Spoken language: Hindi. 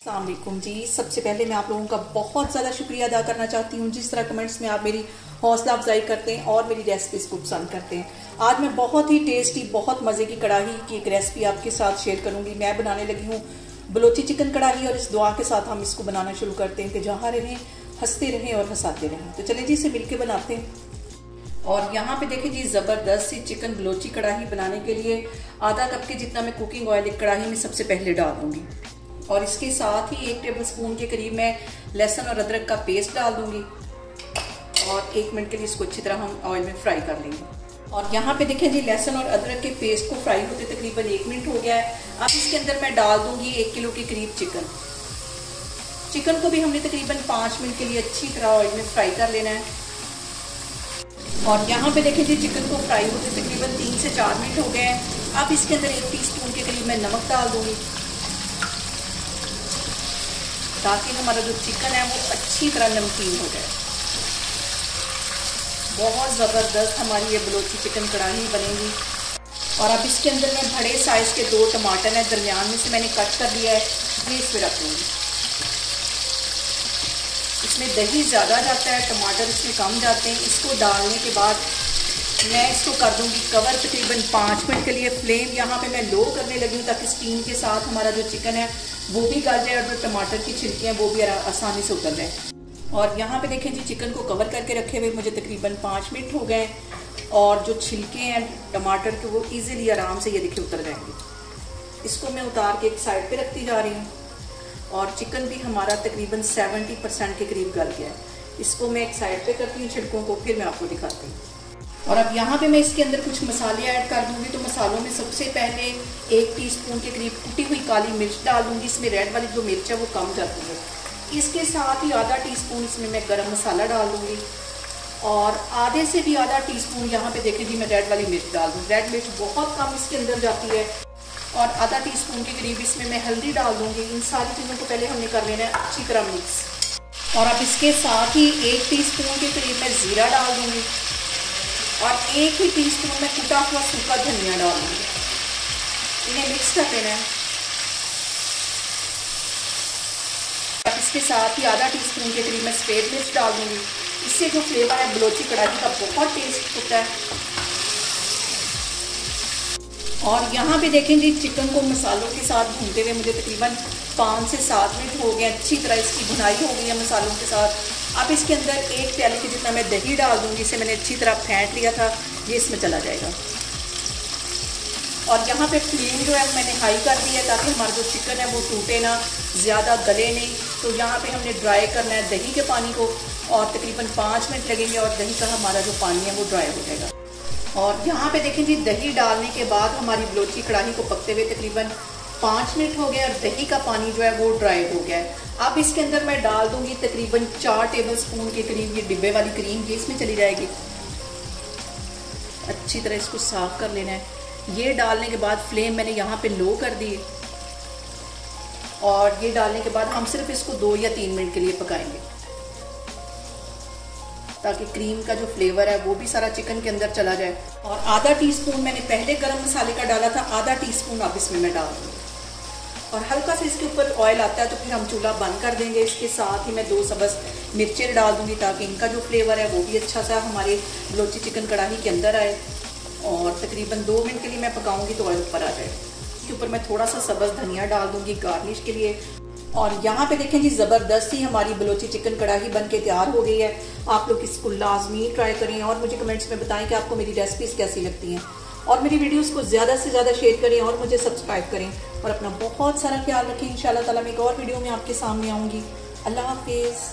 अस्सलाम वालेकुम जी। सबसे पहले मैं आप लोगों का बहुत ज़्यादा शुक्रिया अदा करना चाहती हूँ जिस तरह कमेंट्स में आप मेरी हौसला अफजाई करते हैं और मेरी रेसिपीज़ को पसंद करते हैं। आज मैं बहुत ही टेस्टी, बहुत मज़े की कढ़ाई की एक रेसिपी आपके साथ शेयर करूँगी। मैं बनाने लगी हूँ बलोची चिकन कढ़ाई और इस दुआ के साथ हम इसको बनाना शुरू करते हैं कि जहाँ रहें, हंसते रहें और हंसाते रहें। तो चलें जी, इसे मिलके बनाते हैं। और यहाँ पे देखें जी, ज़बरदस्त सी चिकन बलोची कढ़ाई बनाने के लिए आधा कप के जितना मैं कुकिंग ऑयल एक कढ़ाई में सबसे पहले डाल दूँगी और इसके साथ ही 1 टेबलस्पून के करीब मैं लहसुन और अदरक का पेस्ट डाल दूंगी और 1 मिनट के लिए इसको अच्छी तरह हम ऑयल में फ्राई कर लेंगे। और यहाँ पे देखें जी, लहसुन और अदरक के पेस्ट को फ्राई होते तकरीबन 1 मिनट हो गया है। अब इसके अंदर मैं डाल दूंगी 1 किलो के करीब चिकन को भी हमने तकरीबन 5 मिनट के लिए अच्छी तरह ऑयल में फ्राई कर लेना है। और यहाँ पे देखें जी, चिकन को फ्राई होते तकरीबन 3 से 4 मिनट हो गए हैं। अब इसके अंदर 1 टीस्पून के करीब मैं नमक डाल दूंगी ताकि हमारा जो चिकन है वो अच्छी तरह नमकीन हो जाए। बहुत ज़बरदस्त हमारी ये बलोची चिकन कढ़ाई बनेगी। और अब इसके अंदर मैं बड़े साइज़ के 2 टमाटर हैं, दरमियान में से मैंने कट कर दिया है, ये इसमें रख दूँगी। इसमें दही ज़्यादा जाता है, टमाटर इसमें कम जाते हैं। इसको डालने के बाद मैं इसको कर दूँगी कवर तकरीबन 5 मिनट के लिए। फ्लेम यहाँ पे मैं लो करने लगी हूँ ताकि स्टीम के साथ हमारा जो चिकन है वो भी गल जाए और जो टमाटर की छिलके हैं वो भी आसानी से उतर जाए। और यहाँ पे देखें जी, चिकन को कवर करके रखे हुए मुझे तकरीबन 5 मिनट हो गए और जो छिलके हैं टमाटर के वो ईजिली आराम से ये देखिए उतर जाएंगे। इसको मैं उतार के एक साइड पे रखती जा रही हूँ और चिकन भी हमारा तकरीबन 70% के करीब गल गया है। इसको मैं एक साइड पे करती हूँ छिलकों को, फिर मैं आपको दिखाती हूँ। और अब यहाँ पे मैं इसके अंदर कुछ मसाले ऐड कर दूँगी। तो मसालों में सबसे पहले 1 टीस्पून के करीब कुटी हुई काली मिर्च डाल दूँगी। इसमें रेड वाली जो मिर्च है वो कम जाती है। इसके साथ ही आधा टीस्पून इसमें मैं गरम मसाला डाल दूँगी और आधे से भी आधा टीस्पून यहाँ पे देखें जी मैं रेड वाली मिर्च डाल दूँ। रेड मिर्च बहुत कम इसके अंदर जाती है। और आधा टीस्पून के करीब इसमें मैं हल्दी डाल दूँगी। इन सारी चीज़ों को पहले हमने कर लेना है अच्छी तरह मिक्स। और अब इसके साथ ही 1 टीस्पून के करीब मैं ज़ीरा डाल दूँगी और 1 ही टीस्पून में कुटा हुआ सूखा धनिया डाल दूँगी। इन्हें मिक्स कर देना है। इसके साथ ही आधा टीस्पून के करीब मैं सफ़ेद मिर्च डाल दूँगी। इससे जो फ्लेवर है बलोची कढ़ाई का बहुत टेस्ट होता है। और यहाँ पे देखें जी, चिकन को मसालों के साथ भूनते हुए मुझे तकरीबन 5 से 7 मिनट हो गए। अच्छी तरह इसकी भुनाई हो गई है मसालों के साथ। अब इसके अंदर 1 प्याले के जितना मैं दही डाल दूँगी। इसे मैंने अच्छी तरह फेंट लिया था, ये इसमें चला जाएगा। और यहाँ पे फ्लेम जो है मैंने हाई कर दी है ताकि हमारा जो चिकन है वो टूटे ना, ज़्यादा गले नहीं। तो यहाँ पे हमने ड्राई करना है दही के पानी को और तकरीबन 5 मिनट लगेंगे और दही का हमारा जो पानी है वो ड्राई हो जाएगा। और यहाँ पे देखें जी, दही डालने के बाद हमारी बलोची कढ़ाई को पकते हुए तकरीबन 5 मिनट हो गए और दही का पानी जो है वो ड्राई हो गया है। अब इसके अंदर मैं डाल दूंगी तकरीबन 4 टेबलस्पून के करीब ये डिब्बे वाली क्रीम, ये इसमें चली जाएगी। अच्छी तरह इसको साफ कर लेना है। ये डालने के बाद फ्लेम मैंने यहाँ पे लो कर दी और ये डालने के बाद हम सिर्फ इसको 2 या 3 मिनट के लिए पकाएंगे ताकि क्रीम का जो फ्लेवर है वो भी सारा चिकन के अंदर चला जाए। और आधा टीस्पून मैंने पहले गरम मसाले का डाला था, आधा टीस्पून अब इसमें मैं डाल दूँगी। और हल्का सा इसके ऊपर ऑयल आता है तो फिर हम चूल्हा बंद कर देंगे। इसके साथ ही मैं 2 सब्ज़ मिर्चें डाल दूँगी ताकि इनका जो फ्लेवर है वो भी अच्छा सा हमारे बलोची चिकन कढ़ाई के अंदर आए। और तकरीबन 2 मिनट के लिए मैं पकाऊंगी तो ऑयल ऊपर आ जाए। इसके ऊपर मैं थोड़ा सा सब्ज़ धनिया डाल दूँगी गार्निश के लिए। और यहाँ पे देखें जी, ज़बरदस्त ही हमारी बलोची चिकन कढ़ाई बन के तैयार हो गई है। आप लोग इसको लाजमी ट्राई करें और मुझे कमेंट्स में बताएं कि आपको मेरी रेसिपीज़ कैसी लगती हैं। और मेरी वीडियोस को ज़्यादा से ज़्यादा शेयर करें और मुझे सब्सक्राइब करें और अपना बहुत सारा ख्याल रखें। इंशाल्लाह ताला मैं एक और वीडियो में आपके सामने आऊँगी। अल्लाह हाफिज़।